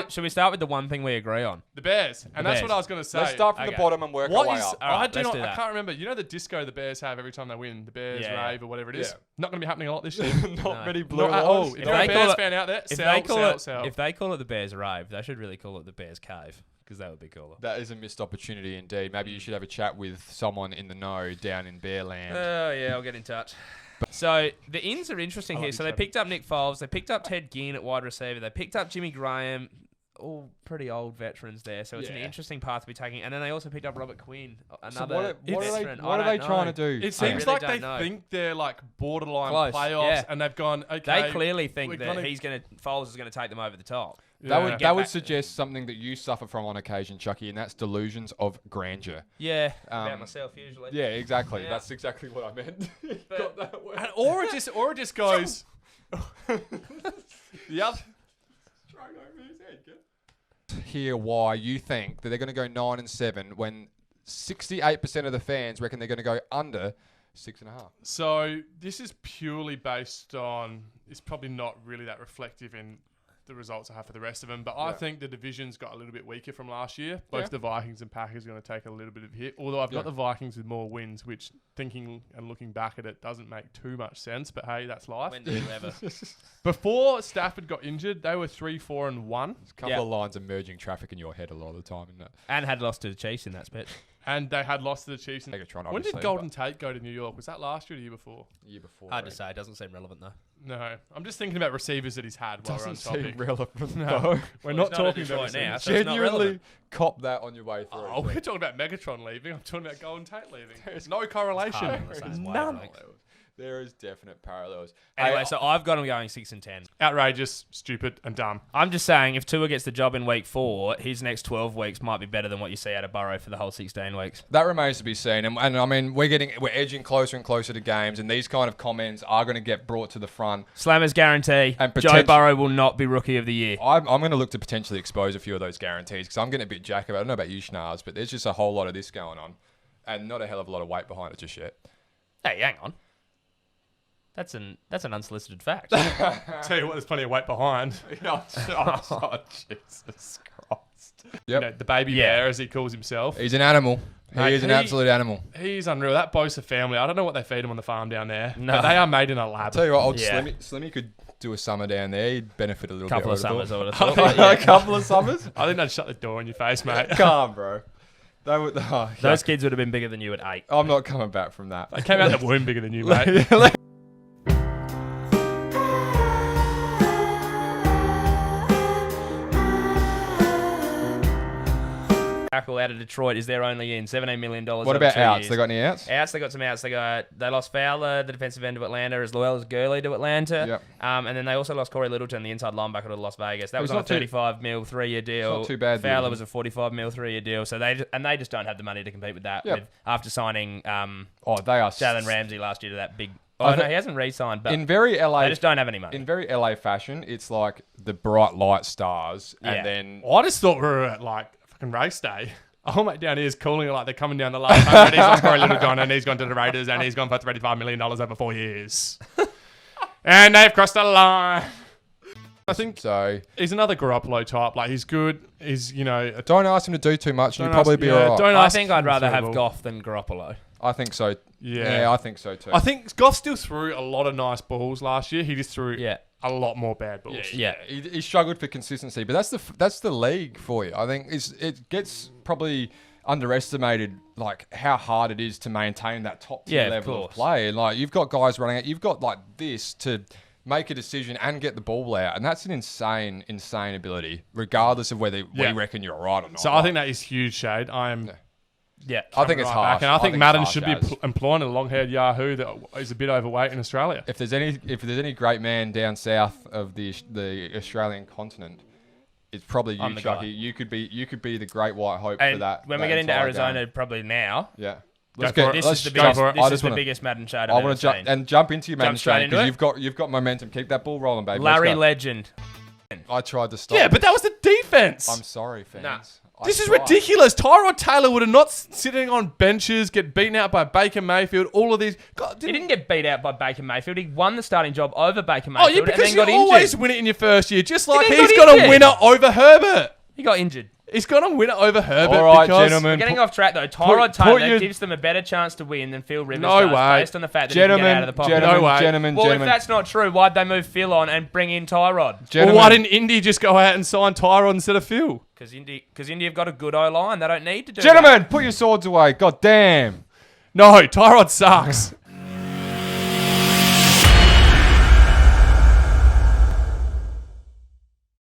Should we start with the one thing we agree on? The Bears. And that's what I was going to say. Let's start from the bottom and work our way up. Alright, I let's do that. can't remember. You know the disco the Bears have every time they win? The Bears rave or whatever it is? Yeah. Not going to be happening a lot this year. Not many blue Not at all. laws. If you're a Bears fan out there, sell. If they call it the Bears rave, they should really call it the Bears cave, because that would be cooler. That is a missed opportunity indeed. Maybe you should have a chat with someone in the know down in Bearland. Oh, yeah, I'll get in touch. So the ins are interesting here. So they picked up Nick Foles. They picked up Ted Ginn at wide receiver. They picked up Jimmy Graham. All pretty old veterans there. So it's an interesting path to be taking. And then they also picked up Robert Quinn, another veteran. What are they trying to do? It seems like they think they're like borderline playoffs, and they've gone, okay. They clearly think that Foles is going to take them over the top. That would suggest something that you suffer from on occasion, Chucky, and that's delusions of grandeur. Yeah, about myself usually. Yeah, exactly. Yeah. That's exactly what I meant. Got that word. Or it just goes. Yep. Hear why you think that they're going to go 9-7 when 68% of the fans reckon they're going to go under 6.5. So this is purely based on. It's probably not really that reflective in the results I have for the rest of them, but I think the division's got a little bit weaker from last year. Both the Vikings and Packers are going to take a little bit of a hit, although I've got the Vikings with more wins, which thinking and looking back at it doesn't make too much sense, but hey, that's life. When did you ever? Before Stafford got injured, they were 3-4-1. There's a couple of lines of merging traffic in your head a lot of the time, isn't it? And had lost to the Chiefs in that split. And they had lost to the Chiefs. Megatron, when did Golden Tate go to New York? Was that last year or the year before? Year before. Hard to say. It doesn't seem relevant, though. No. I'm just thinking about receivers that he's had while we're on topic. Relevant. No. We're not talking about now. So genuinely cop that on your way through. Oh, we're talking about Megatron leaving. I'm talking about Golden Tate leaving. There's no correlation. None. There is definite parallels. Anyway, so I've got them going 6-10. Outrageous, stupid, and dumb. I'm just saying, if Tua gets the job in week 4, his next 12 weeks might be better than what you see out of Burrow for the whole 16 weeks. That remains to be seen. And I mean, we're edging closer and closer to games, and these kind of comments are going to get brought to the front. Slammers guarantee, and Joe Burrow will not be Rookie of the Year. I'm going to look to potentially expose a few of those guarantees, because I'm getting a bit jack about it. I don't know about you, Schnars, but there's just a whole lot of this going on, and not a hell of a lot of weight behind it just yet. Hey, hang on. That's an unsolicited fact. Tell you what, there's plenty of weight behind. Oh, Jesus Christ. Yep. You know, the baby bear, as he calls himself. He's an animal. He is an absolute animal. He's unreal. That Bosa family, I don't know what they feed him on the farm down there. No. But they are made in a lab. I'll tell you what, Slimmy could do a summer down there. He'd benefit a little bit. Couple of summers, I would have thought. A couple of summers? I think they'd shut the door in your face, mate. Come on, bro. Those kids would have been bigger than you at 8. I'm not coming back from that. They came out the womb bigger than you, mate. Tackle out of Detroit is their only in $17 million. What about outs? Years. They got any outs? Outs. They got some outs. They lost Fowler, the defensive end to Atlanta, as well as Gurley to Atlanta. Yep. And then they also lost Corey Littleton, the inside linebacker to Las Vegas. That was on a $35 million 3-year deal. Not too bad. Fowler was a $45 million 3-year deal. So they just don't have the money to compete with that. Yep. After signing they are Jalen Ramsey last year to that big. Oh no, he hasn't re-signed. But in very LA, they just don't have any money. In very LA fashion, it's like the bright light stars, and then I just thought we were at like fucking race day. Oh, mate, down here is calling it like they're coming down the last 100. He's lost Corey Littleton, and he's gone to the Raiders, and he's gone for $35 million over 4 years. And they've crossed the line. I think so. He's another Garoppolo type. Like, he's good. He's, don't ask him to do too much, and you'll probably be all right. I think I'd rather have Goff than Garoppolo. I think so. Yeah, I think so too. I think Goff still threw a lot of nice balls last year. He just threw a lot more bad balls. Yeah. He struggled for consistency, but that's the league for you. I think it gets probably underestimated, like how hard it is to maintain that top tier level of play. And like you've got guys running out, you've got like this to make a decision and get the ball out, and that's an insane ability, regardless of whether we reckon you're right or not. So I think that is huge shade. I think it's harsh. And I think Madden should be employing a long-haired Yahoo that is a bit overweight in Australia. If there's any great man down south of the Australian continent, it's probably you, Chucky. You could be the great white hope for that. When we get into Arizona, probably now. Yeah. This is the biggest Madden shade I've ever seen. Jump into your Madden shade because you've got momentum. Keep that ball rolling, baby. Larry Legend. I tried to stop. Yeah, but that was the defense. I'm sorry, fans. This is ridiculous. Tyrod Taylor would have not sitting on benches, get beaten out by Baker Mayfield. All of these. God, he didn't get beat out by Baker Mayfield. He won the starting job over Baker Mayfield. Oh yeah, because and then you got always injured. win it in your first year. Just like He's got a winner over Herbert. He got injured. He's got a winner over Herbert. All right, because gentlemen. We're getting off track though. Tyrod Taylor gives them a better chance to win than Phil Rivers does, based on the fact that he can get out of the pocket. Gentlemen. If that's not true, why'd they move Phil on and bring in Tyrod? Well, why didn't Indy just go out and sign Tyrod instead of Phil? Because Indy have got a good O-line. They don't need to do Gentlemen, put your swords away. God damn. No, Tyrod sucks.